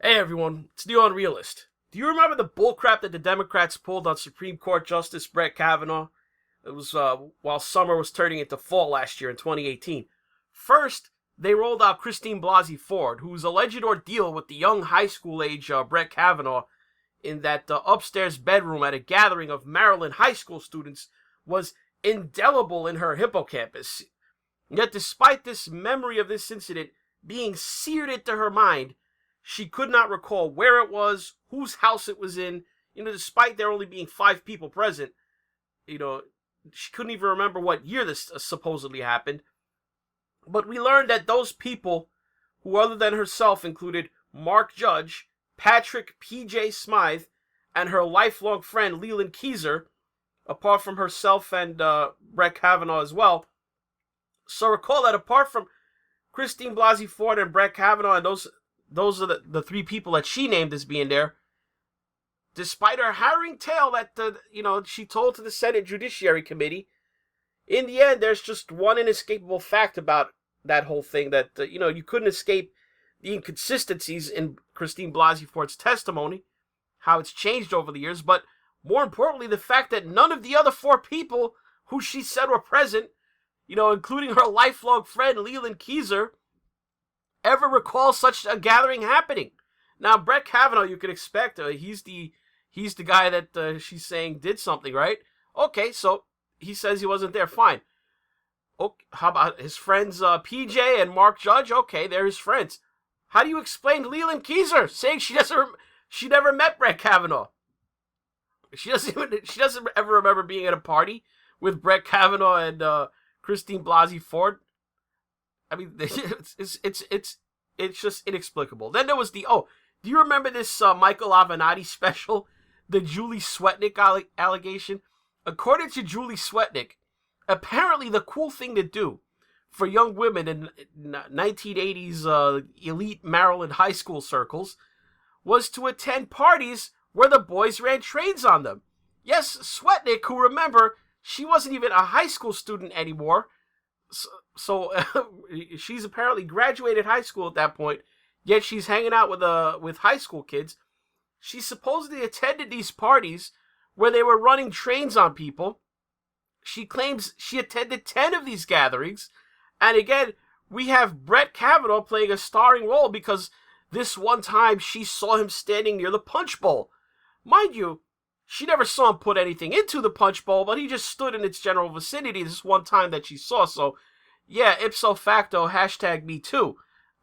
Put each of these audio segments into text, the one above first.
Hey everyone, it's NeoUnrealist. Do you remember the bullcrap that the Democrats pulled on Supreme Court Justice Brett Kavanaugh? It was while summer was turning into fall last year in 2018. First, they rolled out Christine Blasey Ford, whose alleged ordeal with the young high school age Brett Kavanaugh in that upstairs bedroom at a gathering of Maryland high school students was indelible in her hippocampus. Yet despite this memory of this incident being seared into her mind, she could not recall where it was, whose house it was in. Despite there only being 5 people present, she couldn't even remember what year this supposedly happened. But we learned that those people, who other than herself included Mark Judge, Patrick P.J. Smythe, and her lifelong friend Leland Keyser, apart from herself and Brett Kavanaugh as well. So recall that apart from Christine Blasey Ford and Brett Kavanaugh and those are the 3 people that she named as being there, despite her harrowing tale that she told to the Senate Judiciary Committee, in the end there's just one inescapable fact about that whole thing, that you couldn't escape the inconsistencies in Christine Blasey Ford's testimony, how it's changed over the years, but more importantly the fact that none of the other 4 people who she said were present, including her lifelong friend Leland Keyser, ever recall such a gathering happening. Now, Brett Kavanaugh, you could expect, he's the guy that she's saying did something, right? Okay, so he says he wasn't there. Fine. Okay, how about his friends PJ and Mark Judge? Okay, they're his friends. How do you explain Leland Keyser saying she never met Brett Kavanaugh? She doesn't ever remember being at a party with Brett Kavanaugh and Christine Blasey Ford. I mean, it's just inexplicable. Then there was do you remember this Michael Avenatti special, the Julie Swetnick allegation? According to Julie Swetnick, apparently the cool thing to do for young women in 1980s elite Maryland high school circles was to attend parties where the boys ran trains on them. Yes, Swetnick, who, remember, she wasn't even a high school student anymore, so she's apparently graduated high school at that point, yet she's hanging out with high school kids. She supposedly attended these parties where they were running trains on people. She claims she attended 10 of these gatherings, and again, we have Brett Kavanaugh playing a starring role because this one time she saw him standing near the punch bowl. Mind you, she never saw him put anything into the punch bowl, but he just stood in its general vicinity this one time that she saw. So, yeah, ipso facto, #MeToo.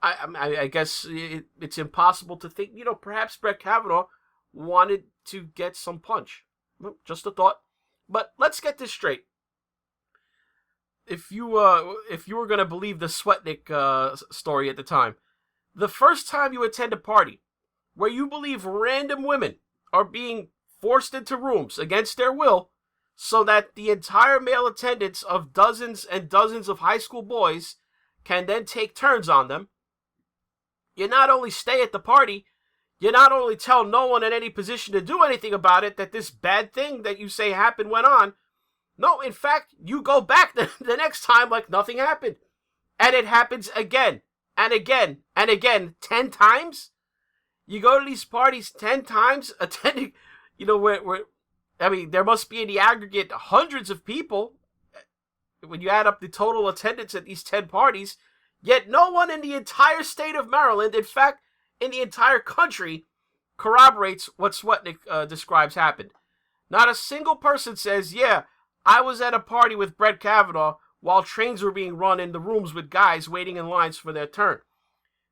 I guess it's impossible to think, perhaps Brett Kavanaugh wanted to get some punch. Just a thought. But let's get this straight. If you were going to believe the Swetnick story at the time, the first time you attend a party where you believe random women are being forced into rooms against their will so that the entire male attendance of dozens and dozens of high school boys can then take turns on them, you not only stay at the party, you not only tell no one in any position to do anything about it that this bad thing that you say happened went on. No, in fact, you go back the next time like nothing happened. And it happens again and again and again 10 times. You go to these parties 10 times, attending, there must be in the aggregate hundreds of people when you add up the total attendance at these 10 parties, yet no one in the entire state of Maryland, in fact, in the entire country, corroborates what Swetnick describes happened. Not a single person says, yeah, I was at a party with Brett Kavanaugh while trains were being run in the rooms with guys waiting in lines for their turn.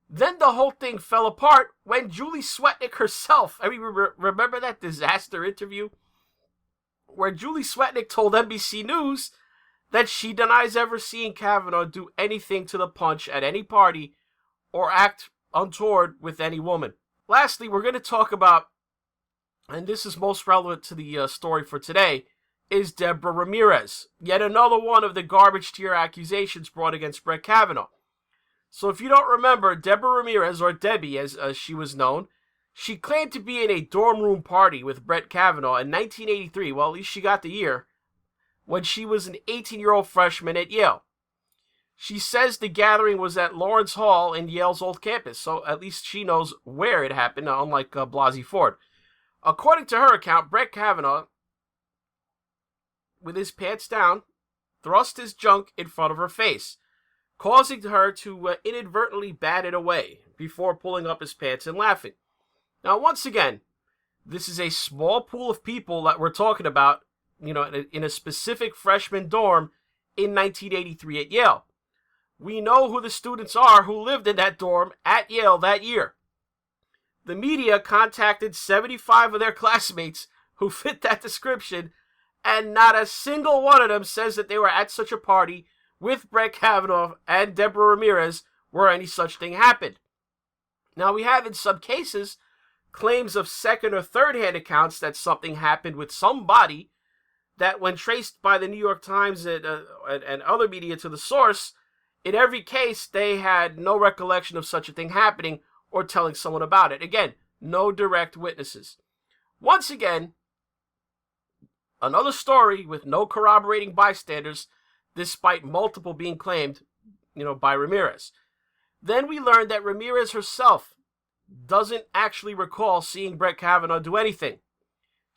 Then the whole thing fell apart when Julie Swetnick herself, remember that disaster interview where Julie Swetnick told NBC News that she denies ever seeing Kavanaugh do anything to the punch at any party or act untoward with any woman. Lastly, we're going to talk about, and this is most relevant to the story for today, is Deborah Ramirez, yet another one of the garbage tier accusations brought against Brett Kavanaugh. So if you don't remember, Deborah Ramirez, or Debbie as she was known, she claimed to be in a dorm room party with Brett Kavanaugh in 1983, well, at least she got the year, when she was an 18-year-old freshman at Yale. She says the gathering was at Lawrence Hall in Yale's old campus, so at least she knows where it happened, unlike Blasey Ford. According to her account, Brett Kavanaugh, with his pants down, thrust his junk in front of her face, causing her to inadvertently bat it away before pulling up his pants and laughing. Now, once again, this is a small pool of people that we're talking about, in a specific freshman dorm in 1983 at Yale. We know who the students are who lived in that dorm at Yale that year. The media contacted 75 of their classmates who fit that description, and not a single one of them says that they were at such a party with Brett Kavanaugh and Deborah Ramirez where any such thing happened. Now, we have in some cases claims of second or third hand accounts that something happened with somebody that, when traced by the New York Times and other media to the source, in every case they had no recollection of such a thing happening or telling someone about it. Again, no direct witnesses. Once again, another story with no corroborating bystanders, despite multiple being claimed, by Ramirez. Then we learned that Ramirez herself doesn't actually recall seeing Brett Kavanaugh do anything.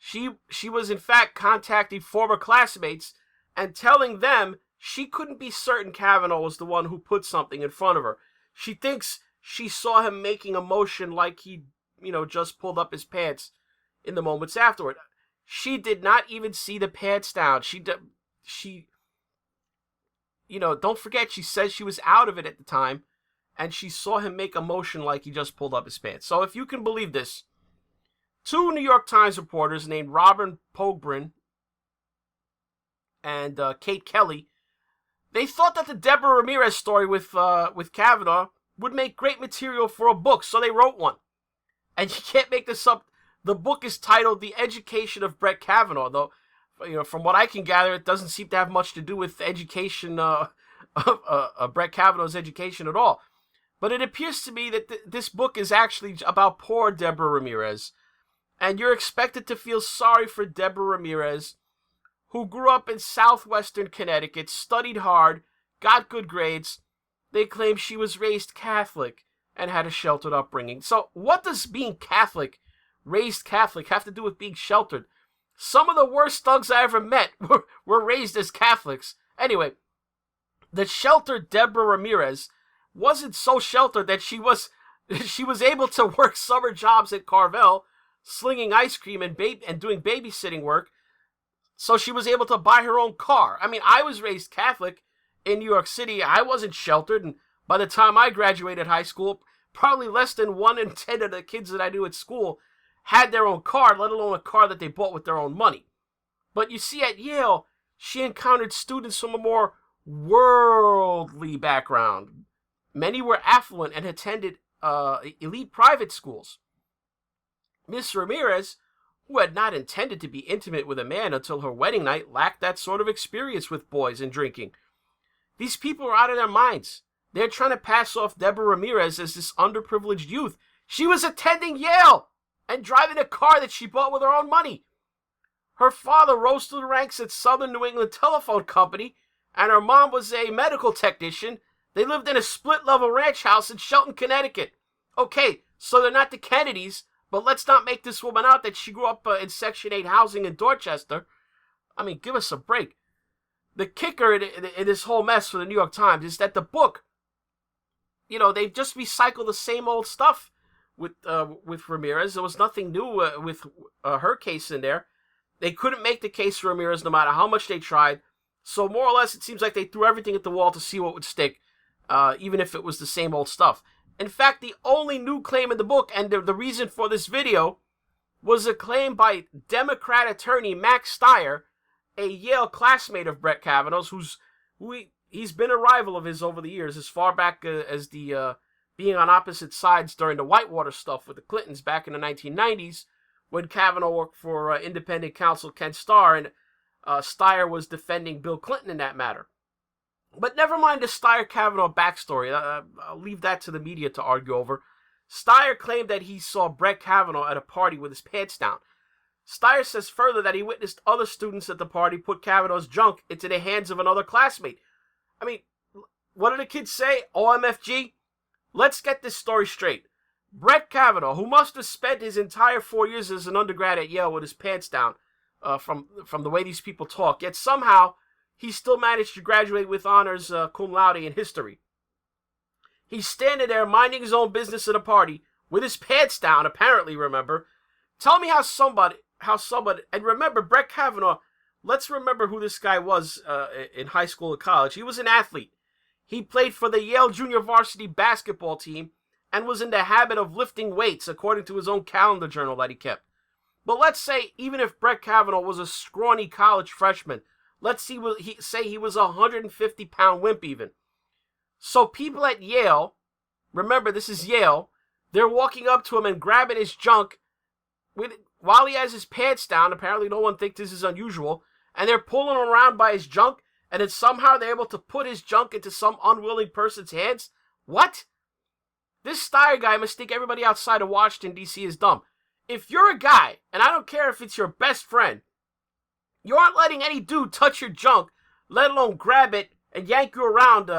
She was in fact contacting former classmates and telling them she couldn't be certain Kavanaugh was the one who put something in front of her. She thinks she saw him making a motion like he, just pulled up his pants in the moments afterward. She did not even see the pants down. Don't forget, she says she was out of it at the time, and she saw him make a motion like he just pulled up his pants. So if you can believe this, 2 New York Times reporters named Robin Pogrebin and Kate Kelly, they thought that the Deborah Ramirez story with Kavanaugh would make great material for a book, so they wrote one. And you can't make this up. The book is titled The Education of Brett Kavanaugh, though, from what I can gather, it doesn't seem to have much to do with education, Brett Kavanaugh's education at all. But it appears to me that this book is actually about poor Deborah Ramirez. And you're expected to feel sorry for Deborah Ramirez, who grew up in southwestern Connecticut, studied hard, got good grades. They claim she was raised Catholic and had a sheltered upbringing. So what does being Catholic, raised Catholic, have to do with being sheltered? Some of the worst thugs I ever met were raised as Catholics. Anyway, the sheltered Deborah Ramirez wasn't so sheltered that she was able to work summer jobs at Carvel, slinging ice cream and doing babysitting work, so she was able to buy her own car. I mean, I was raised Catholic in New York City. I wasn't sheltered, and by the time I graduated high school, probably less than 1 in 10 of the kids that I knew at school had their own car, let alone a car that they bought with their own money. But you see, at Yale, she encountered students from a more worldly background. Many were affluent and attended elite private schools. Miss Ramirez, who had not intended to be intimate with a man until her wedding night, lacked that sort of experience with boys and drinking. These people are out of their minds. They're trying to pass off Deborah Ramirez as this underprivileged youth. She was attending Yale and driving a car that she bought with her own money. Her father rose through the ranks at Southern New England Telephone Company, and her mom was a medical technician. They lived in a split-level ranch house in Shelton, Connecticut. Okay, so they're not the Kennedys, but let's not make this woman out that she grew up in Section 8 housing in Dorchester. I mean, give us a break. The kicker in this whole mess for the New York Times is that the book, they've just recycled the same old stuff with Ramirez. There was nothing new with her case in there. They couldn't make the case for Ramirez no matter how much they tried. So more or less, it seems like they threw everything at the wall to see what would stick, even if it was the same old stuff. In fact, the only new claim in the book, and the reason for this video, was a claim by Democrat attorney Max Stier, a Yale classmate of Brett Kavanaugh's, he's been a rival of his over the years, as far back as the being on opposite sides during the Whitewater stuff with the Clintons back in the 1990s, when Kavanaugh worked for independent counsel Ken Starr, and Stier was defending Bill Clinton in that matter. But never mind the Stier-Kavanaugh backstory. I'll leave that to the media to argue over. Stier claimed that he saw Brett Kavanaugh at a party with his pants down. Stier says further that he witnessed other students at the party put Kavanaugh's junk into the hands of another classmate. I mean, what did the kids say? OMFG? Let's get this story straight. Brett Kavanaugh, who must have spent his entire 4 years as an undergrad at Yale with his pants down, from the way these people talk, yet somehow he still managed to graduate with honors cum laude in history. He's standing there minding his own business at a party with his pants down, apparently, remember. Tell me how somebody, and remember, Brett Kavanaugh, let's remember who this guy was in high school and college. He was an athlete. He played for the Yale junior varsity basketball team and was in the habit of lifting weights, according to his own calendar journal that he kept. But let's say, even if Brett Kavanaugh was a scrawny college freshman, let's say he was a 150-pound wimp even. So people at Yale, remember this is Yale, they're walking up to him and grabbing his junk while he has his pants down. Apparently no one thinks this is unusual. And they're pulling him around by his junk, and then somehow they're able to put his junk into some unwilling person's hands? What? This Steyer guy must think everybody outside of Washington, D.C. is dumb. If you're a guy, and I don't care if it's your best friend, you aren't letting any dude touch your junk, let alone grab it and yank you around,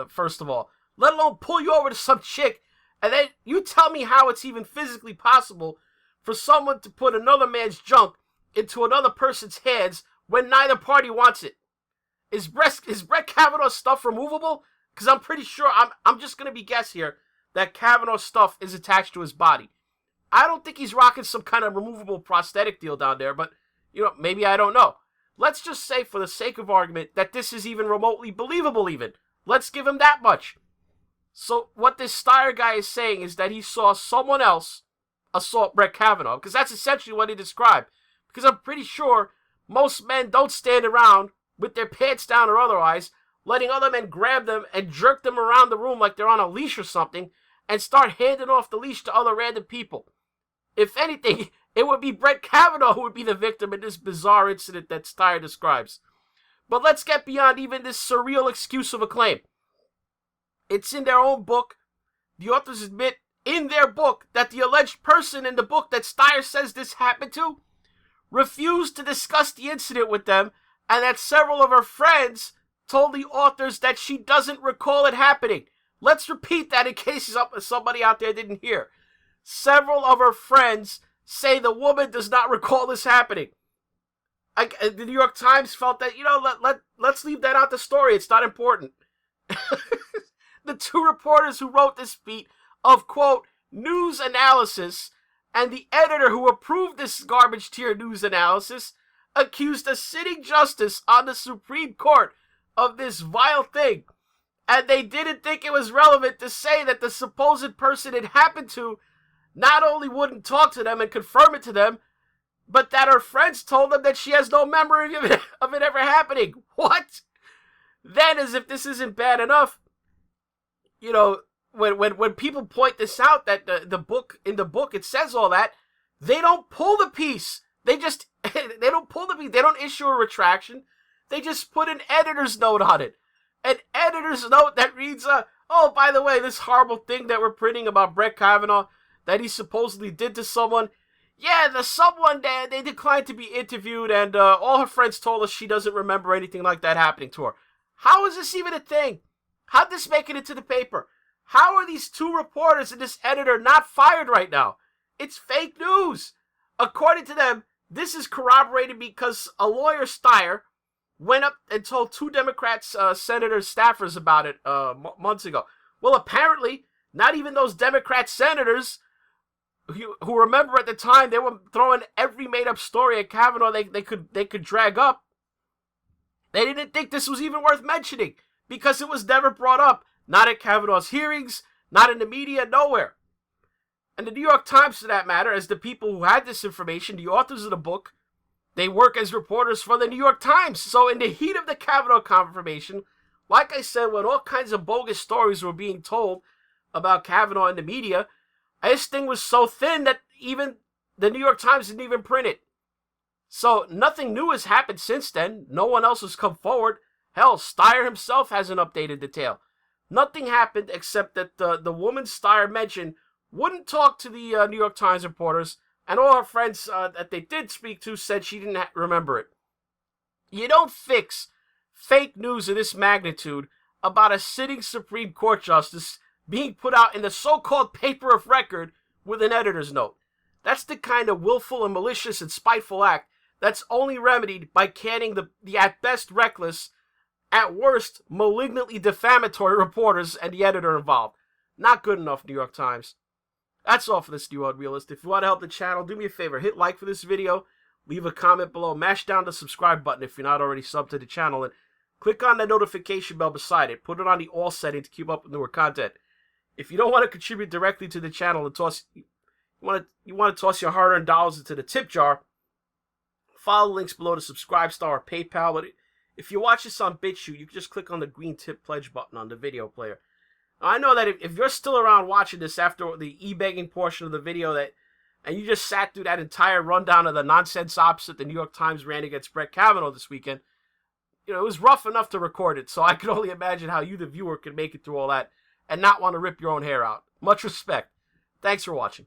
first of all. Let alone pull you over to some chick, and then you tell me how it's even physically possible for someone to put another man's junk into another person's hands when neither party wants it. Is Brett Kavanaugh's stuff removable? Because I'm pretty sure, I'm just going to be guess here, that Kavanaugh's stuff is attached to his body. I don't think he's rocking some kind of removable prosthetic deal down there, but, maybe I don't know. Let's just say, for the sake of argument, that this is even remotely believable even. Let's give him that much. So what this Steyer guy is saying is that he saw someone else assault Brett Kavanaugh, because that's essentially what he described. Because I'm pretty sure most men don't stand around with their pants down or otherwise, letting other men grab them and jerk them around the room like they're on a leash or something, and start handing off the leash to other random people. If anything, it would be Brett Kavanaugh who would be the victim in this bizarre incident that Steyer describes. But let's get beyond even this surreal excuse of a claim. It's in their own book. The authors admit in their book that the alleged person in the book that Steyer says this happened to refused to discuss the incident with them, and that several of her friends told the authors that she doesn't recall it happening. Let's repeat that in case somebody out there didn't hear. Several of her friends say the woman does not recall this happening. The New York Times felt that, let's leave that out the story. It's not important. The two reporters who wrote this beat of, quote, news analysis, and the editor who approved this garbage tier news analysis accused a sitting justice on the Supreme Court of this vile thing. And they didn't think it was relevant to say that the supposed person it happened to not only wouldn't talk to them and confirm it to them, but that her friends told them that she has no memory of it ever happening. What? Then, as if this isn't bad enough, when people point this out, that in the book it says all that, they don't pull the piece. They don't pull the piece. They don't issue a retraction. They just put an editor's note on it. An editor's note that reads, oh, by the way, this horrible thing that we're printing about Brett Kavanaugh that he supposedly did to someone. Yeah, the someone, they declined to be interviewed, and all her friends told us she doesn't remember anything like that happening to her. How is this even a thing? How'd this make it into the paper? How are these two reporters and this editor not fired right now? It's fake news. According to them, this is corroborated because a lawyer, Steyer, went up and told two Democrats, senator staffers about it months ago. Well, apparently, not even those Democrat senators who remember at the time they were throwing every made-up story at Kavanaugh they could drag up. They didn't think this was even worth mentioning because it was never brought up. Not at Kavanaugh's hearings, not in the media, nowhere. And the New York Times, for that matter, as the people who had this information, the authors of the book, they work as reporters for the New York Times. So in the heat of the Kavanaugh confirmation, like I said, when all kinds of bogus stories were being told about Kavanaugh in the media, this thing was so thin that even the New York Times didn't even print it. So nothing new has happened since then. No one else has come forward. Hell, Steyer himself hasn't updated the tale. Nothing happened except that the woman Steyer mentioned wouldn't talk to the New York Times reporters, and all her friends that they did speak to said she didn't remember it. You don't fix fake news of this magnitude about a sitting Supreme Court justice being put out in the so-called paper of record with an editor's note. That's the kind of willful and malicious and spiteful act that's only remedied by canning the at best reckless, at worst malignantly defamatory reporters and the editor involved. Not good enough, New York Times. That's all for this New Unrealist. If you want to help the channel, do me a favor. Hit like for this video. Leave a comment below. Mash down the subscribe button if you're not already subbed to the channel. And click on the notification bell beside it. Put it on the all setting to keep up with newer content. If you don't want to contribute directly to the channel and you want to toss your hard-earned dollars into the tip jar, follow the links below to Subscribe Star or PayPal. But if you watch this on BitChute, you can just click on the green tip pledge button on the video player. Now, I know that if you're still around watching this after the e-begging portion of the video and you just sat through that entire rundown of the nonsense ops that the New York Times ran against Brett Kavanaugh this weekend, it was rough enough to record it, so I can only imagine how you, the viewer, can make it through all that and not want to rip your own hair out. Much respect. Thanks for watching.